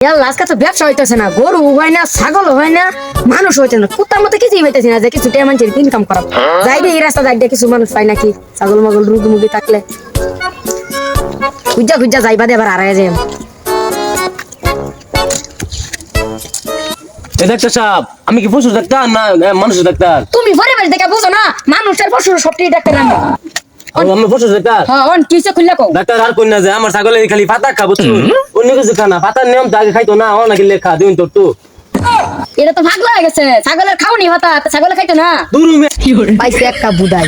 আজকে তো ব্যবসা হইতেছে না, গরু হয় না, ছাগল হয় না, মানুষ হইতে না, কুত্তার মতো কিছুই হইতেছে না যে কিছু টাকা মানুষের ইনকাম করা যাই দিয়ে এই রাস্তা যাই দিয়ে কিছু মানুষ পায় নাকি ছাগল মাগল রুগী মুগি থাকলে খুঁজা খুঁজা যাইবা দিয়ে আবার হারাই যায়। ডাক্তার সাহেব, আমি কি পশু ডাক্তার না মানুষের ডাক্তার? তুমি পরিবেশ দেখে বুঝো না, মানুষের পশুর সবটি ডাক্তার আমি। আমি পশু ডাক্তার। হ্যাঁ অন কিসে খুললা কও ডাক্তার আর কই না যে আমার ছাগলে খালি পাতা খাবো তো অন্য কিছু খানা পাতার নিয়ম তো আগে খাইতো না ও নাকি লেখা দিন তোর তো এটা তো ভাগ হয়ে গেছে, ছাগলের খাওনি হতা ছাগলে খাইতো না দূর পাইছে একটা বুদাই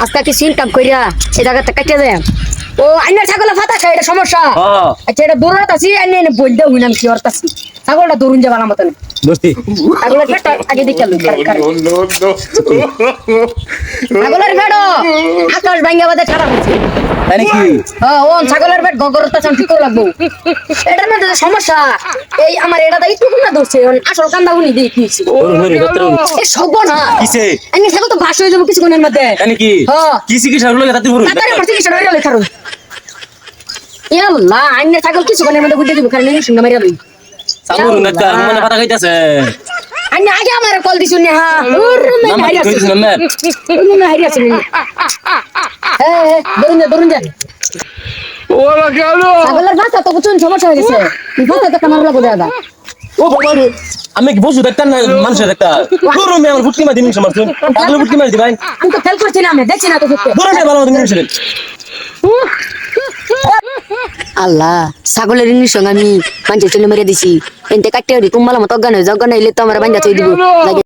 আজকে কি ইনকাম কইরা এই জায়গাতে কাটে যায়। ও আইনার ছাগলে ফাতা খায়, এটা সমস্যা। আচ্ছা এটা দৌড়াত আছি আইনে এনে বলতে হই না কি করতাছি, ছাগলটা দৌড়ুন যাবার মতন দোস্তি ছাগলের পেট আগে দেখে লই ছাগলের পেট আকাশ ভাঙ্গা বাদে খারাপ হচ্ছে। তাই নাকি? হ্যাঁ ও ছাগলের পেট গগরতা চান ঠিক করে লাগবো, এটার মধ্যে সমস্যা। এই আমার এটা দাই একটু না ধরছে, আসল কান্দা উনি দিয়ে কিছি এ সব না কিসে আমি ছাগল তো বাস হয়ে যাবো কিছুক্ষণের মধ্যে। তাই নাকি? হ্যাঁ কিসি কি ছাগল তাতে হরু তাড়াতাড়ি করতে কি সরে লেখা রই ইয়াল্লাহ আইনে ছাগল কিছুক্ষণের মধ্যে বুঝে দিব, কারণ এই সঙ্গে মারিয়া লই ছাগল ডাক্তার মানে পাতা খাইতাছে আইনে আগে আমার কল দিছুন না। হ্যাঁ ওরে নাম হারিয়া কি কইছিস না ওরে হারিয়া ছিল হ্যাঁ দরুন যা ওরা কেন ছাগলের বাচ্চা তো প্রচুর সমস্যা হয়ে গেছে, বাচ্চা তো কামার লাগো দাদা। ও বাবা রে আমি কি পশু ডাক্তার না মানুষের ডাক্তার? দূর আমি আমার ফুটকি মারি নিমিশ মারছুন ছাগল ফুটকি মারি দি ভাই আমি তো ফেল করছি না, আমি দেখছি না তো সত্যি। দূর আমি ভালো মতো নিমিশ আল্লাহ ছাগলের ইংলিশ সঙ্গে আমি মানুষের চলে মেরে দিছি, এনতে কাটতে তোমার মতো অজ্ঞান হয়ে অজ্ঞান হইলে তো আমার বাঞ্জা থই দিব।